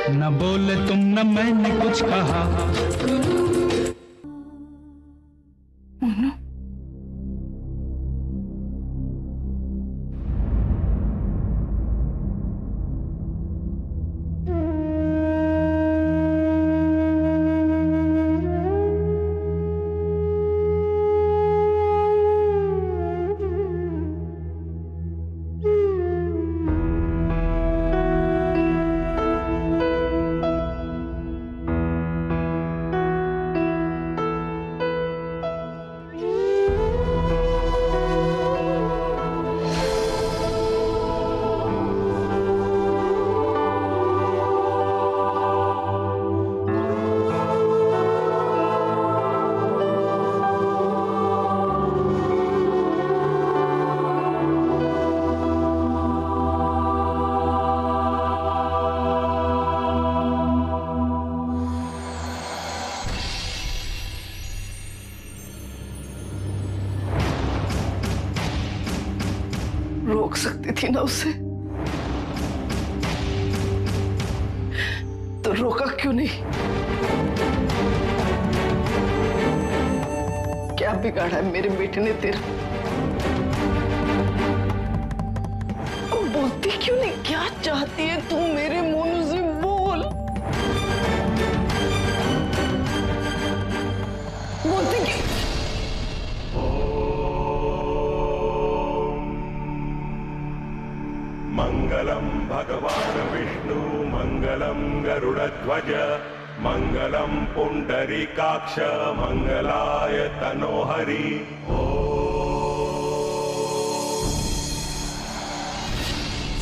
न बोले तुम न मैंने कुछ कहा। मोनू, रोक सकती थी ना उसे, तो रोका क्यों नहीं? क्या बिगाड़ा है मेरे बेटे ने तेरा? अब बोलती क्यों नहीं? क्या चाहती है तू मेरे मोनू से? बोल, बोलती क्यों? मंगलम भगवान विष्णु मंगलम गरुड़ध्वज मंगलम पुंडरीकाक्ष मंगलाय तनोहरि।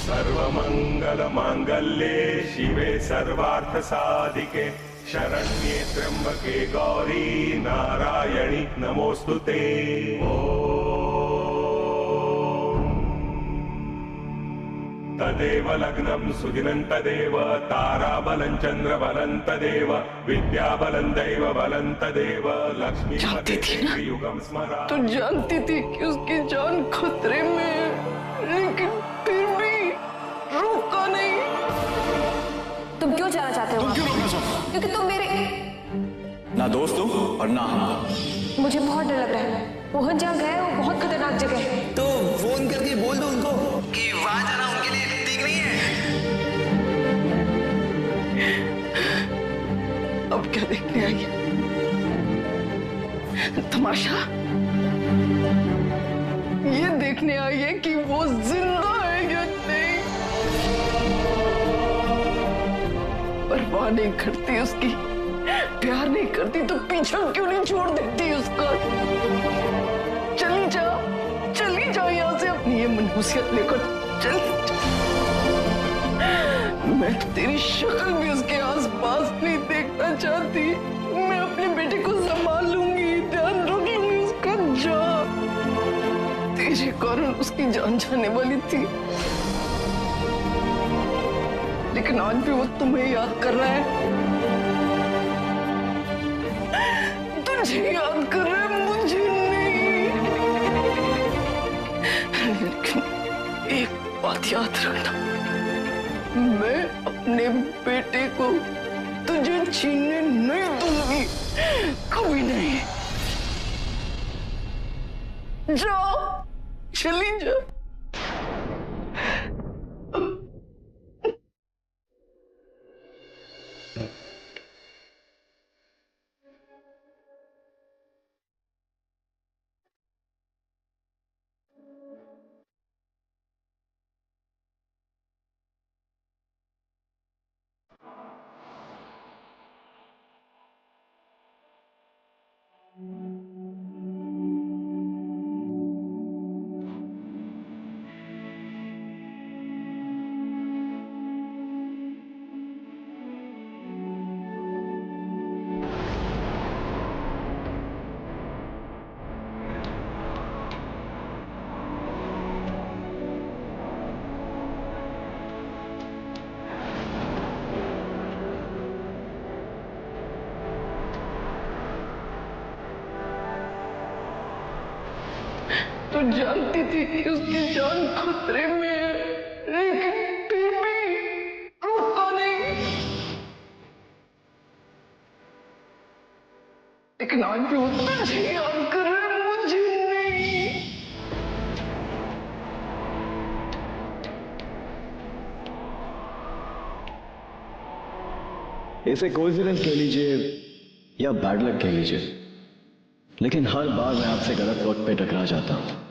सर्वमंगल मांगल्ये शिवे सर्वार्थ साधिके शरण्ये त्र्यंबके गौरी नारायणि नमोस्तुते। तदेव लग्नं सुदिनं तदेव ताराबलं चंद्रबलं तदेव विद्याबलं दैवबलं तदेव लक्ष्मी युगं स्मरा। तो जानती थी कि उसकी जान खतरे में है, लेकिन फिर भी रोका नहीं। तुम क्यों जाना चाहते हो? तुम क्यों रोकना चाहते हो? क्योंकि तुम मेरे ना दोस्त हो और ना हम। मुझे बहुत डर लग रहा है। मोहन जहाँ गए वो बहुत खतरनाक जगह है। तो फोन करके बोल दो उनको कि वहां जाना उनके लिए ठीक नहीं है। अब क्या देखने आई है? तमाशा? ये देखने आई है कि वो जिंदा है या नहीं। परवाह नहीं करती उसकी, प्यार नहीं करती तो पीछा क्यों नहीं छोड़ देती उसका? चली जा यहाँ से, अपनी ये मनहूसियत लेकर चली जा। मैं तो तेरी शक्ल भी उसके आसपास नहीं देखना चाहती। मैं अपने बेटे को संभाल लूंगी, ध्यान रख लूंगी उसका। जा, तेरे कारण उसकी जान जाने वाली थी, लेकिन आज भी वो तुम्हें याद कर रहा है। तुझे याद कर रहा है, मुझे नहीं। लेकिन एक बात याद रखना, मैं अपने बेटे को तुझे छीनने नहीं दूंगी, कभी नहीं। जाओ, चली जाओ। तो जानती थी कि उसकी जान खतरे में है, लेकिन फिर भी रोका नहीं। लेकिन आज भी वो तुझे याद कर रहा है, मुझे नहीं। इसे कोइंसिडेंस कह लीजिए या बैड लक कह लीजिए, लेकिन हर बार मैं आपसे गलत वक्त पे टकरा जाता हूं।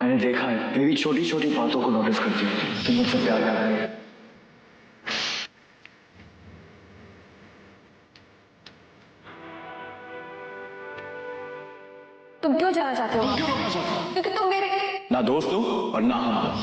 मैंने देखा है मेरी छोटी छोटी बातों को नोटिस करती है कि मुझसे प्यार कर रही है। तुम क्यों जाना चाहते हो? क्यों रोकना चाहते हो? क्योंकि तुम मेरे ना दोस्त हो और ना हम हो।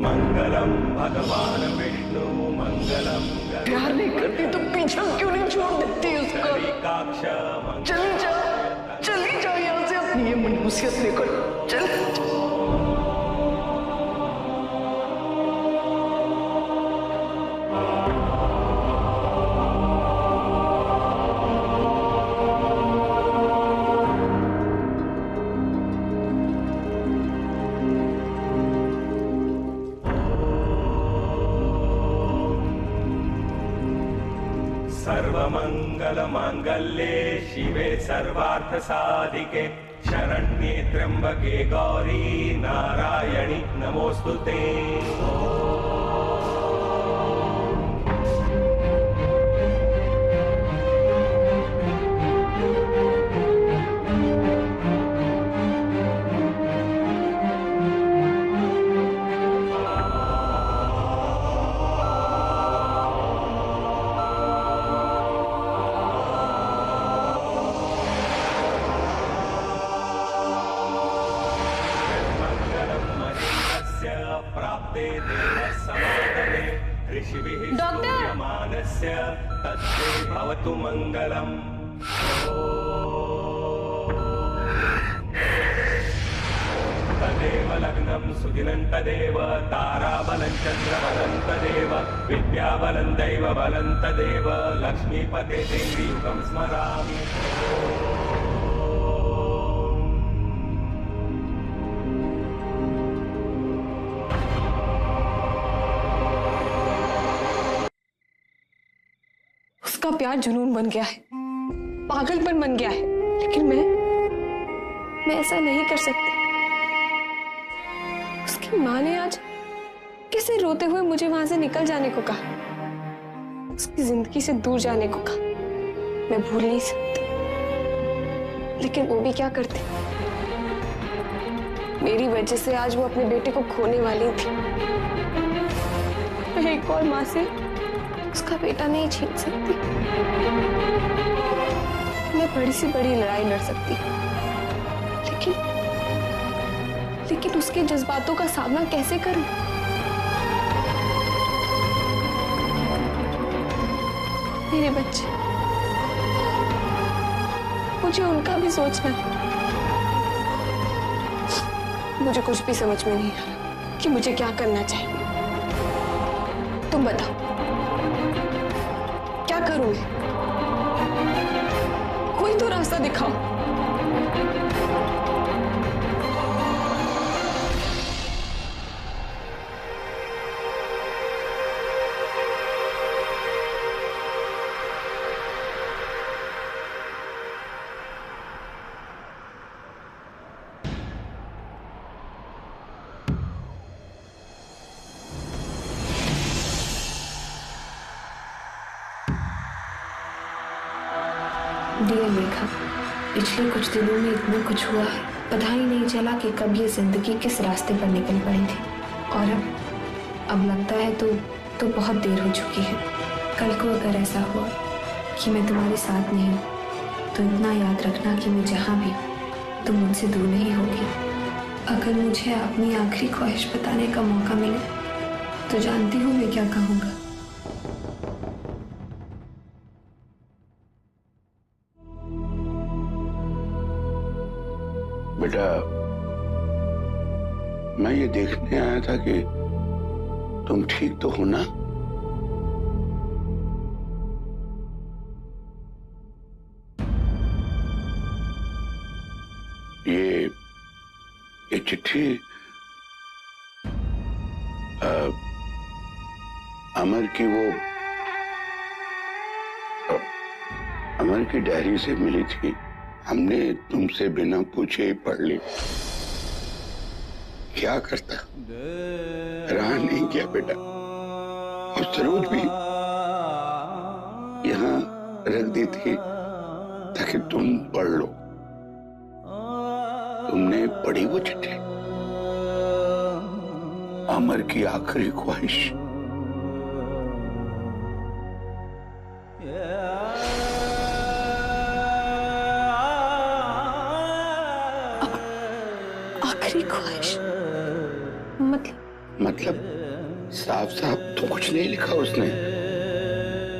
मंगलम भगवान विष्णु मंगलम प्यार नहीं करती तो पीछा क्यों नहीं छोड़ देती उसका? चली जा यहाँ से, अपनी ये मनहूसियत लेकर चल। सर्वमंगल मांगल्ये शिवे सर्वार्थ साधिके शरण्ये त्र्यंबके गौरी नारायणि नमोस्तुते। प्राप्ते देवसमागमे ऋषिभिः स्तूयमानस्य तत्ते भवतु मंगलम्। तदेव लग्नं सुदिनं तदेव ताराबलं चन्द्रबलं तदेव विद्याबलं दैवबलं तदेव लक्ष्मीपते देवी युगं स्मरामि। उसका प्यार जुनून बन गया है, पागलपन बन गया है, लेकिन मैं ऐसा नहीं कर सकती। उसकी माँ ने आज कैसे रोते हुए मुझे वहां से निकल जाने को कहा, उसकी जिंदगी से दूर जाने को कहा। मैं भूल नहीं सकती। लेकिन वो भी क्या करते, मेरी वजह से आज वो अपने बेटे को खोने वाली थी। मैं एक और माँ से उसका बेटा नहीं छीन सकती। मैं बड़ी से बड़ी लड़ाई लड़ सकती, लेकिन उसके जज्बातों का सामना कैसे करूं? मेरे बच्चे, मुझे उनका भी सोचना है। मुझे कुछ भी समझ में नहीं आ रहा कि मुझे क्या करना चाहिए। तुम बताओ, क्या करूं मैं? कोई तो रास्ता दिखाओ। डियर मेघा, पिछले कुछ दिनों में इतना कुछ हुआ है, पता ही नहीं चला कि कब ये जिंदगी किस रास्ते पर निकल पड़ी थी। और अब लगता है तो बहुत देर हो चुकी है। कल को अगर ऐसा हुआ कि मैं तुम्हारे साथ नहीं हूँ, तो इतना याद रखना कि मैं जहाँ भी हूँ तुम मुझसे दूर नहीं होगी। अगर मुझे अपनी आखिरी ख्वाहिश बताने का मौका मिले तो जानती हूँ मैं क्या कहूँगा। बेटा, मैं ये देखने आया था कि तुम ठीक तो हो ना? ये चिट्ठी अमर की अमर की डायरी से मिली थी। हमने तुमसे बिना पूछे ही पढ़ ली। क्या करता, रहा नहीं क्या बेटा। और सरोज भी यहाँ रख दी थी ताकि तुम पढ़ लो। तुमने पढ़ी वो चिट्ठी? अमर की आखिरी ख्वाहिश। आखिरी ख्वाहिश मतलब साफ साफ तो कुछ नहीं लिखा उसने।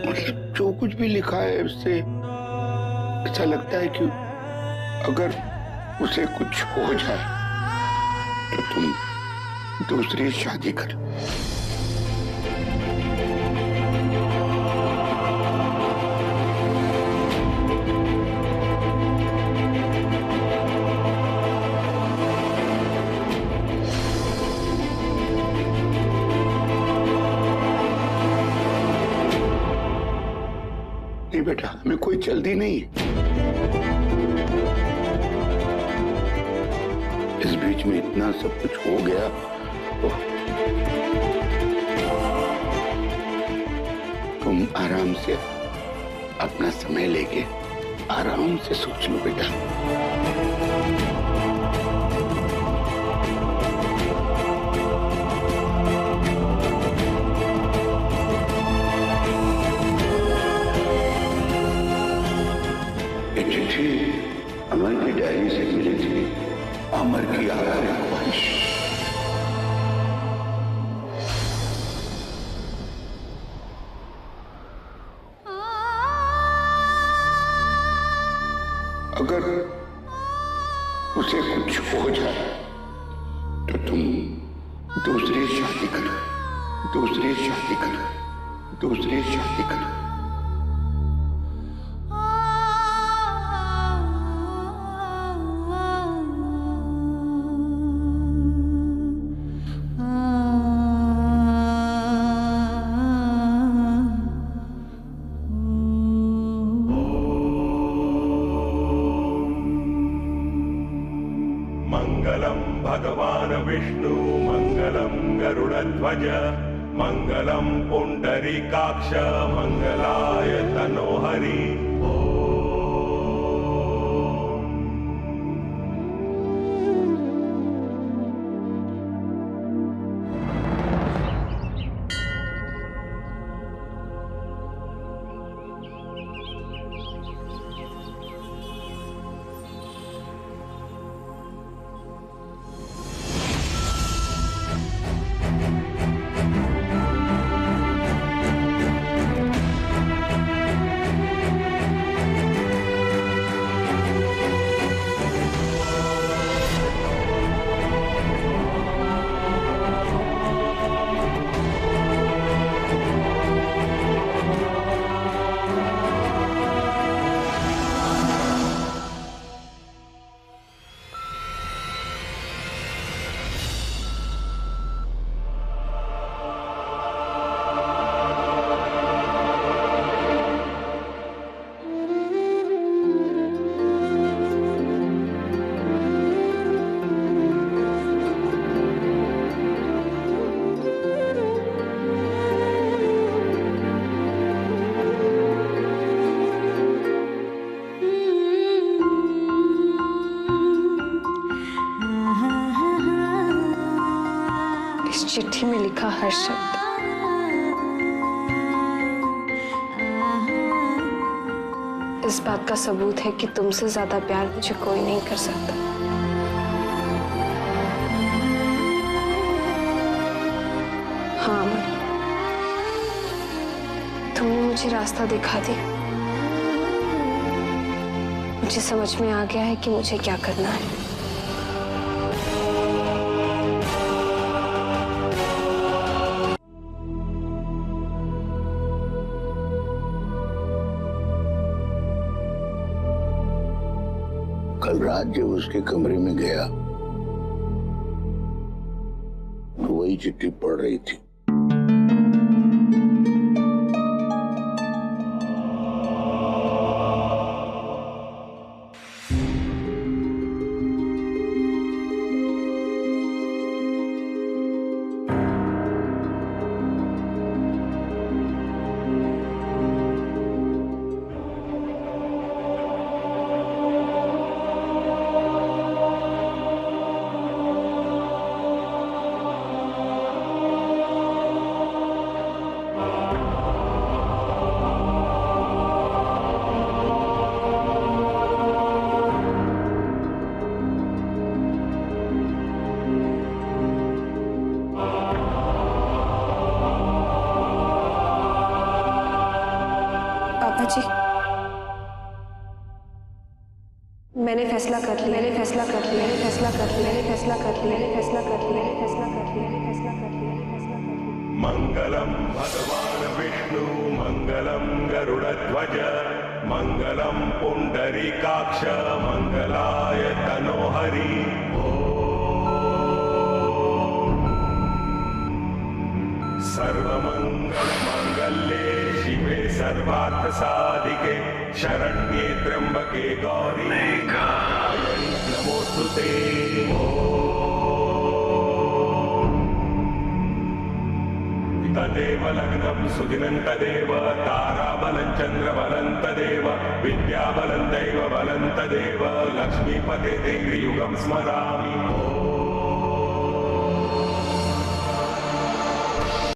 मतलब जो कुछ भी लिखा है उससे ऐसा लगता है कि अगर उसे कुछ हो जाए तो तुम दूसरी शादी करो। नहीं बेटा, हमें कोई जल्दी नहीं है। इस बीच में इतना सब कुछ हो गया तो तुम आराम से अपना समय लेके आराम से सोच लो बेटा। अमर की डायरी से मिली थी, अमर की आखिरी ख्वाहिश। अगर उसे कुछ हो जाए तो तुम दूसरी शादी करो, दूसरी शादी करो, दूसरी शादी करो। मंगलम भगवान विष्णु मंगलम गरुड़ध्वज मंगलम पुंडरीकाक्ष मंगलाय तनोहरि। ओम चिट्ठी में लिखा हर शब्द इस बात का सबूत है कि तुमसे ज्यादा प्यार मुझे कोई नहीं कर सकता। हाँ अमर, तुमने मुझे रास्ता दिखा दिया। मुझे समझ में आ गया है कि मुझे क्या करना है। कल रात जब उसके कमरे में गया तो वही चिट्ठी पढ़ रही थी। जी, मैंने फैसला कर लिया, मैंने फैसला कर लिया, मैंने फैसला कर लिया, मैंने फैसला कर लिया, मैंने फैसला कर लिया, मैंने फैसला कर लिया, मैंने फैसला कर लिया, मैंने फैसला कर लिया। मंगलम भगवान विष्णु मंगलम गरुड़ध्वज मंगलम पुंडरीकाक्ष मंगलाय तनोहरि। सर्वमंगल मंगल्ये शिवे सर्वार्थ साधिके शरण्ये त्र्यंबके गौरी नारायणी नमोस्तुते। तदेव लग्नं सुदिनं तदेव ताराबलं चन्द्रबलं तदेव विद्याबलं दैवबलं तदेव लक्ष्मीपते देवयुगं स्मरामि।